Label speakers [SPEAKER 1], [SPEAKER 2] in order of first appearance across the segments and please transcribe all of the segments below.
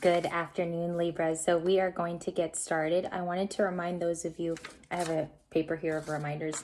[SPEAKER 1] Good afternoon, Libra. So we are going to get started. I wanted to remind those of you, I have a paper here of reminders.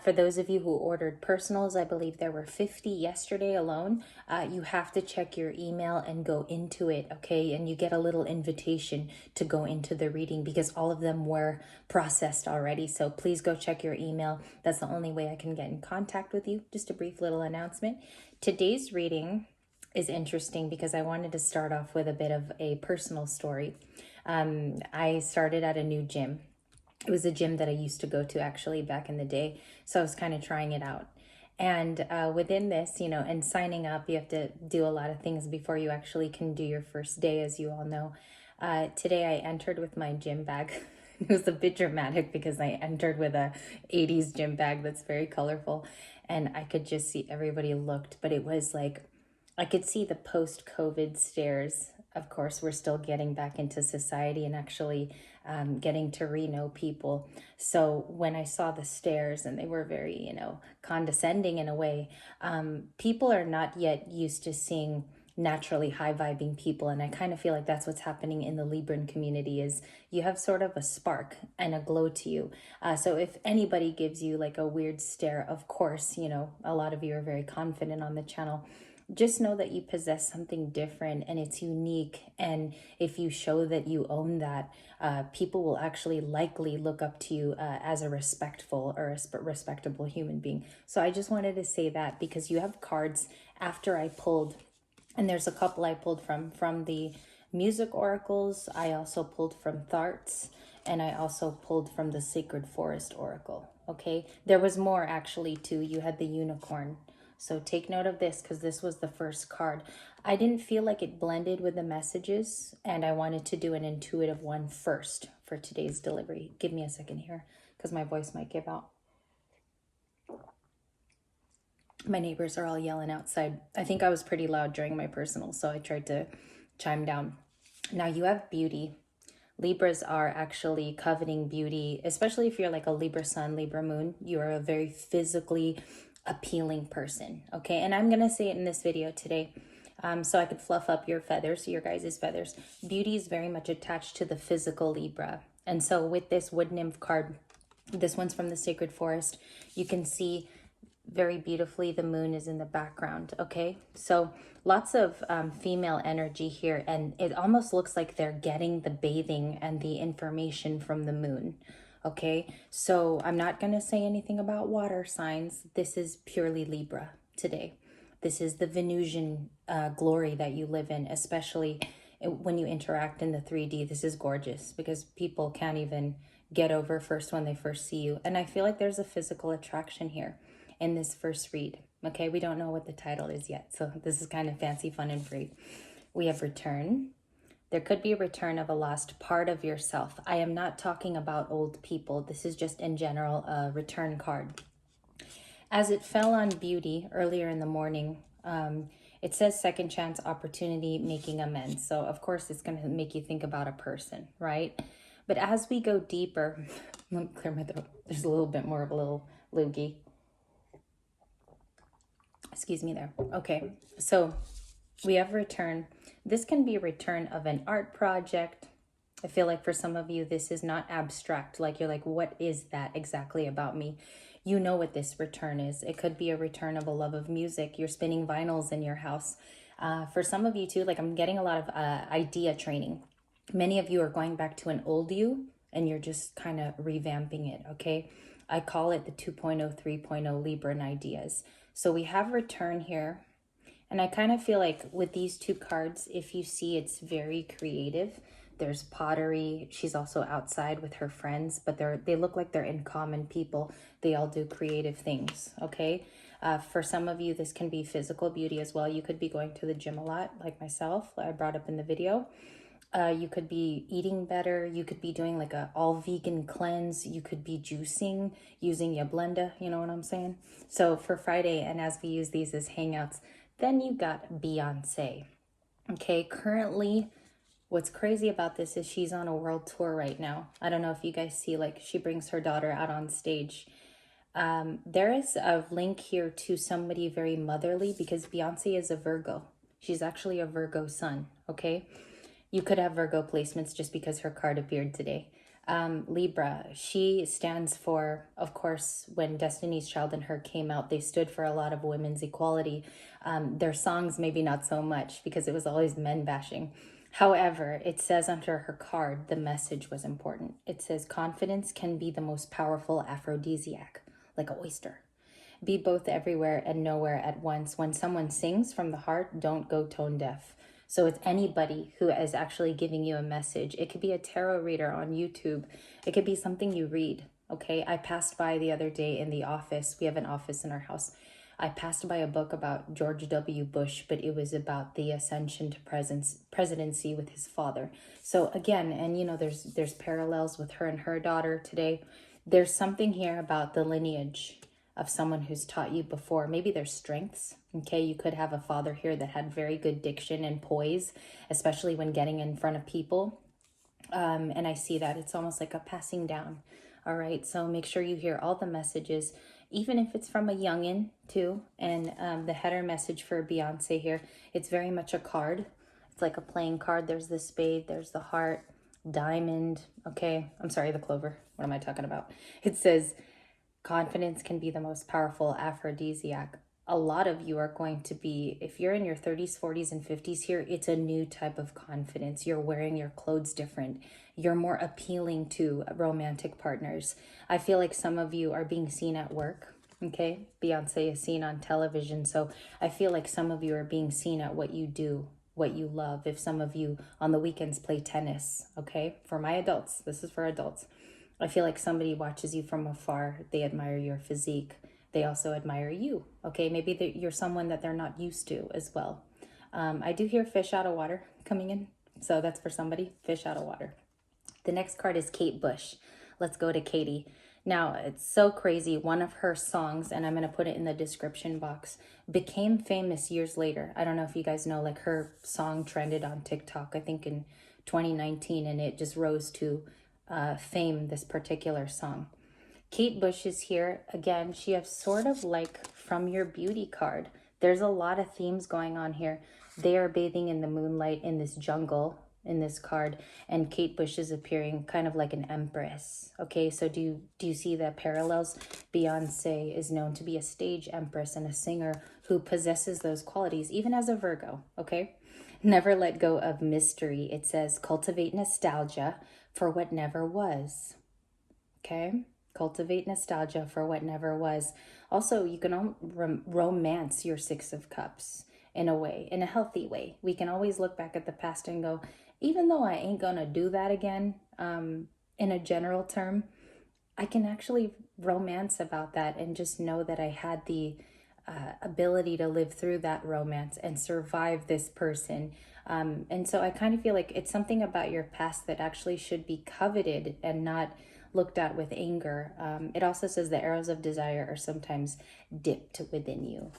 [SPEAKER 1] For those of you who ordered personals, I believe there were 50 yesterday alone. You have to check your email and go into it, okay? And you get a little invitation to go into the reading because all of them were processed already. So please go check your email. That's the only way I can get in contact with you. Just a brief little announcement. Today's reading is interesting because I wanted to start off with a bit of a personal story. I started at a new gym. It was a gym that I used to go to actually back in the day. So I was kind of trying it out. And within this, and signing up, you have to do a lot of things before you actually can do your first day, as you all know. Today I entered with my gym bag. It was a bit dramatic because I entered with a 80s gym bag that's very colorful. And I could just see everybody looked, but it was like, I could see the post-COVID stares. Of course, we're still getting back into society and actually getting to know people. So when I saw the stares, and they were very, condescending in a way, people are not yet used to seeing naturally high vibing people. And I kind of feel like that's what's happening in the Libran community is you have sort of a spark and a glow to you. So if anybody gives you like a weird stare, of course, a lot of you are very confident on the channel. Just know that you possess something different and it's unique. And if you show that you own that, people will actually likely look up to you as a respectful or a respectable human being. So I just wanted to say that because you have cards after I pulled, and there's a couple I pulled from the music oracles. I also pulled from Tharts, and I also pulled from the Sacred Forest Oracle. Okay, there was more actually too. You had the unicorn. So take note of this because this was the first card. I didn't feel like it blended with the messages, and I wanted to do an intuitive one first for today's delivery. Give me a second here because my voice might give out. My neighbors are all yelling outside. I think I was pretty loud during my personal, so I tried to chime down. Now you have beauty. Libras are actually coveting beauty, especially if you're like a Libra sun, Libra moon. You are a very physically appealing person, okay? And I'm gonna say it in this video today so I could fluff up your feathers, your guys' feathers. Beauty is very much attached to the physical Libra. And so with this wood nymph card, this one's from the Sacred Forest, you can see very beautifully the moon is in the background, okay? So lots of female energy here, and it almost looks like they're getting the bathing and the information from the moon. Okay, so I'm not going to say anything about water signs. This is purely Libra today. This is the Venusian glory that you live in, especially when you interact in the 3D. This is gorgeous because people can't even get over first when they first see you. And I feel like there's a physical attraction here in this first read. Okay, we don't know what the title is yet. So this is kind of fancy, fun, and free. We have return. There could be a return of a lost part of yourself. I am not talking about old people. This is just in general a return card. As it fell on beauty earlier in the morning, it says second chance, opportunity, making amends. So of course it's going to make you think about a person, right? But as we go deeper, let me clear my throat. There's a little bit more of a little loogie. Excuse me there. Okay, so we have return. This can be a return of an art project. I feel like for some of you, this is not abstract. Like you're like, what is that exactly about me? You know what this return is. It could be a return of a love of music. You're spinning vinyls in your house. For some of you too, like I'm getting a lot of idea training. Many of you are going back to an old you and you're just kind of revamping it, okay? I call it the 2.0, 3.0 Libran ideas. So we have return here. And I kind of feel like with these two cards, if you see, it's very creative. There's pottery. She's also outside with her friends, but they look like they're in common people. They all do creative things, okay? For some of you, this can be physical beauty as well. You could be going to the gym a lot, like myself, I brought up in the video. You could be eating better. You could be doing like a all vegan cleanse. You could be juicing using your blender. You know what I'm saying? So for Friday, and as we use these as hangouts, then you got Beyonce. Okay, currently, what's crazy about this is she's on a world tour right now. I don't know if you guys see, like she brings her daughter out on stage. There is a link here to somebody very motherly because Beyonce is a Virgo. She's actually a Virgo sun, okay? You could have Virgo placements just because her card appeared today. Libra, she stands for, of course, when Destiny's Child and her came out, they stood for a lot of women's equality. Their songs, maybe not so much because it was always men bashing. However, it says under her card, the message was important. It says, confidence can be the most powerful aphrodisiac, like an oyster. Be both everywhere and nowhere at once. When someone sings from the heart, don't go tone deaf. So it's anybody who is actually giving you a message. It could be a tarot reader on YouTube. It could be something you read. Okay, I passed by the other day in the office. We have an office in our house. I passed by a book about George W. Bush, but it was about the ascension to presidency with his father. So again, and you know, there's parallels with her and her daughter today. There's something here about the lineage of someone who's taught you before. Maybe their strengths. Okay, you could have a father here that had very good diction and poise, especially when getting in front of people. And I see that it's almost like a passing down. All right, so make sure you hear all the messages, even if it's from a youngin too. And the header message for Beyonce here, it's very much a card. It's like a playing card. There's the spade, there's the heart, diamond. Okay, I'm sorry, the clover. What am I talking about? It says, confidence can be the most powerful aphrodisiac. A lot of you are going to be, if you're in your 30s, 40s, and 50s here, it's a new type of confidence. You're wearing your clothes different. You're more appealing to romantic partners. I feel like some of you are being seen at work. Okay, Beyonce is seen on television. So I feel like some of you are being seen at what you do, what you love. If some of you on the weekends play tennis, okay, for my adults, this is for adults. I feel like somebody watches you from afar. They admire your physique. They also admire you. Okay, maybe you're someone that they're not used to as well. I do hear fish out of water coming in. So that's for somebody, fish out of water. The next card is Kate Bush. Let's go to Katie. Now, it's so crazy. One of her songs, and I'm going to put it in the description box, became famous years later. I don't know if you guys know, like her song trended on TikTok, I think in 2019, and it just rose to fame, this particular song. Kate Bush is here. Again, she has sort of like from your beauty card. There's a lot of themes going on here. They are bathing in the moonlight in this jungle in this card, and Kate Bush is appearing kind of like an empress. Okay, so do you see the parallels? Beyonce is known to be a stage empress and a singer who possesses those qualities, even as a Virgo. Okay, never let go of mystery. It says cultivate nostalgia for what never was. Okay, cultivate nostalgia for what never was. Also, you can romance your Six of Cups in a way, in a healthy way. We can always look back at the past and go, even though I ain't gonna do that again, in a general term, I can actually romance about that and just know that I had the ability to live through that romance and survive this person. And so I kind of feel like it's something about your past that actually should be coveted and not looked at with anger. It also says the arrows of desire are sometimes dipped within you.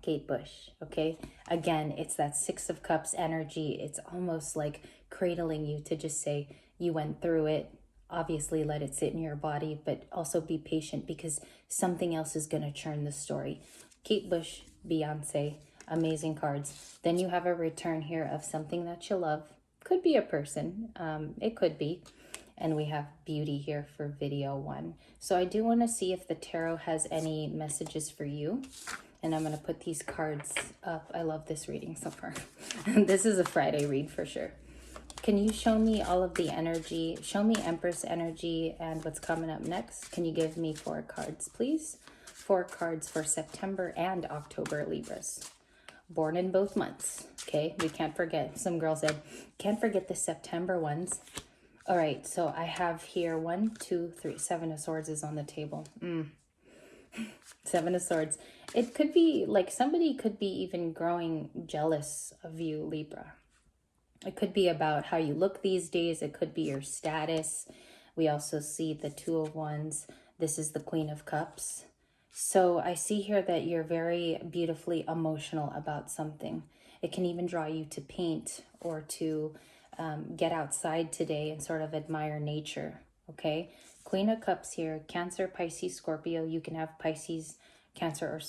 [SPEAKER 1] Kate Bush, okay? Again, it's that Six of Cups energy. It's almost like cradling you to just say, you went through it. Obviously, let it sit in your body, but also be patient because something else is going to churn the story. Kate Bush, Beyonce, amazing cards. Then you have a return here of something that you love. Could be a person. It could be. And we have beauty here for video 1. So I do want to see if the tarot has any messages for you. And I'm going to put these cards up. I love this reading so far. This is a Friday read for sure. Can you show me all of the energy? Show me Empress energy and what's coming up next. Can you give me 4 cards, please? 4 cards for September and October Libras. Born in both months. Okay, we can't forget. Some girl said, can't forget the September ones. All right, so I have here 1, 2, 3. 7 of Swords is on the table. 7 of Swords. It could be like somebody could be even growing jealous of you, Libra. It could be about how you look these days. It could be your status. We also see the 2 of Wands. This is the Queen of Cups. So I see here that you're very beautifully emotional about something. It can even draw you to paint or to get outside today and sort of admire nature, okay? Queen of Cups here, Cancer, Pisces, Scorpio. You can have Pisces Cancer or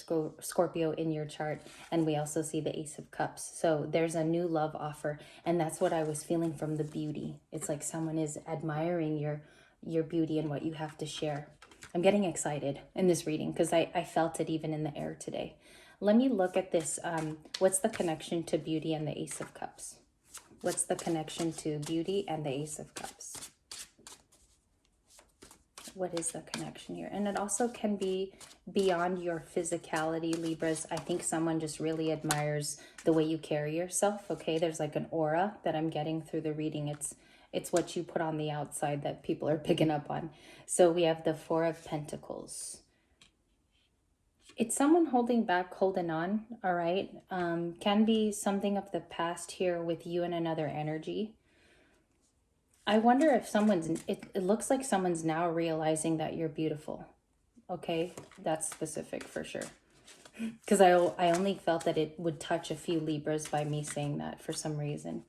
[SPEAKER 1] Scorpio in your chart. And we also see the Ace of Cups. So there's a new love offer. And that's what I was feeling from the beauty. It's like someone is admiring your beauty and what you have to share. I'm getting excited in this reading because I felt it even in the air today. Let me look at this. What's the connection to beauty and the Ace of Cups? What's the connection to beauty and the Ace of Cups? What is the connection here? And it also can be beyond your physicality, Libras. I think someone just really admires the way you carry yourself, okay? There's like an aura that I'm getting through the reading. It's what you put on the outside that people are picking up on. So we have the Four of Pentacles. It's someone holding back, holding on, all right? Can be something of the past here with you and another energy. I wonder if it looks like someone's now realizing that you're beautiful. Okay, that's specific for sure. Because I only felt that it would touch a few Libras by me saying that for some reason.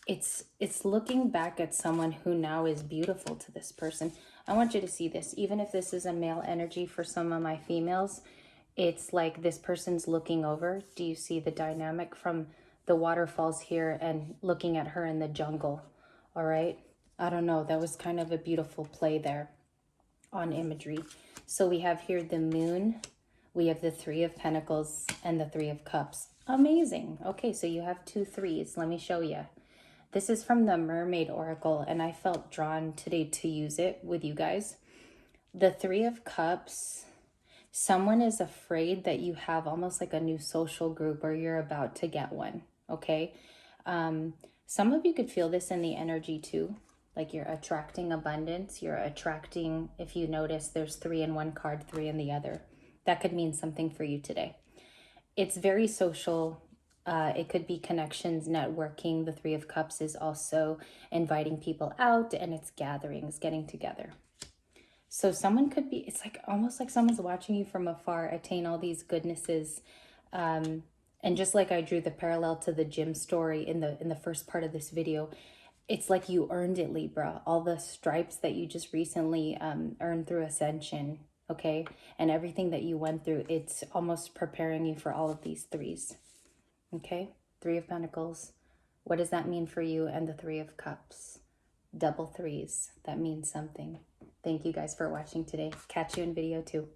[SPEAKER 1] It's looking back at someone who now is beautiful to this person. I want you to see this. Even if this is a male energy for some of my females, it's like this person's looking over. Do you see the dynamic from the waterfalls here and looking at her in the jungle? All right. I don't know. That was kind of a beautiful play there on imagery. So we have here the Moon. We have the Three of Pentacles and the Three of Cups. Amazing. Okay, so you have 2 threes. Let me show you. This is from the Mermaid Oracle, and I felt drawn today to use it with you guys. The Three of Cups, someone is afraid that you have almost like a new social group or you're about to get one, okay? Some of you could feel this in the energy too. Like you're attracting abundance. You're attracting, if you notice, there's 3 in one card, 3 in the other. That could mean something for you today. It's very social. It could be connections, networking. The Three of Cups is also inviting people out, and it's gatherings, getting together. So someone could be, it's like almost like someone's watching you from afar attain all these goodnesses. And just like I drew the parallel to the gym story in the first part of this video, it's like you earned it, Libra. All the stripes that you just recently earned through ascension, okay? And everything that you went through, it's almost preparing you for all of these threes, okay? Three of Pentacles. What does that mean for you? And the Three of Cups. Double threes. That means something. Thank you guys for watching today. Catch you in video 2.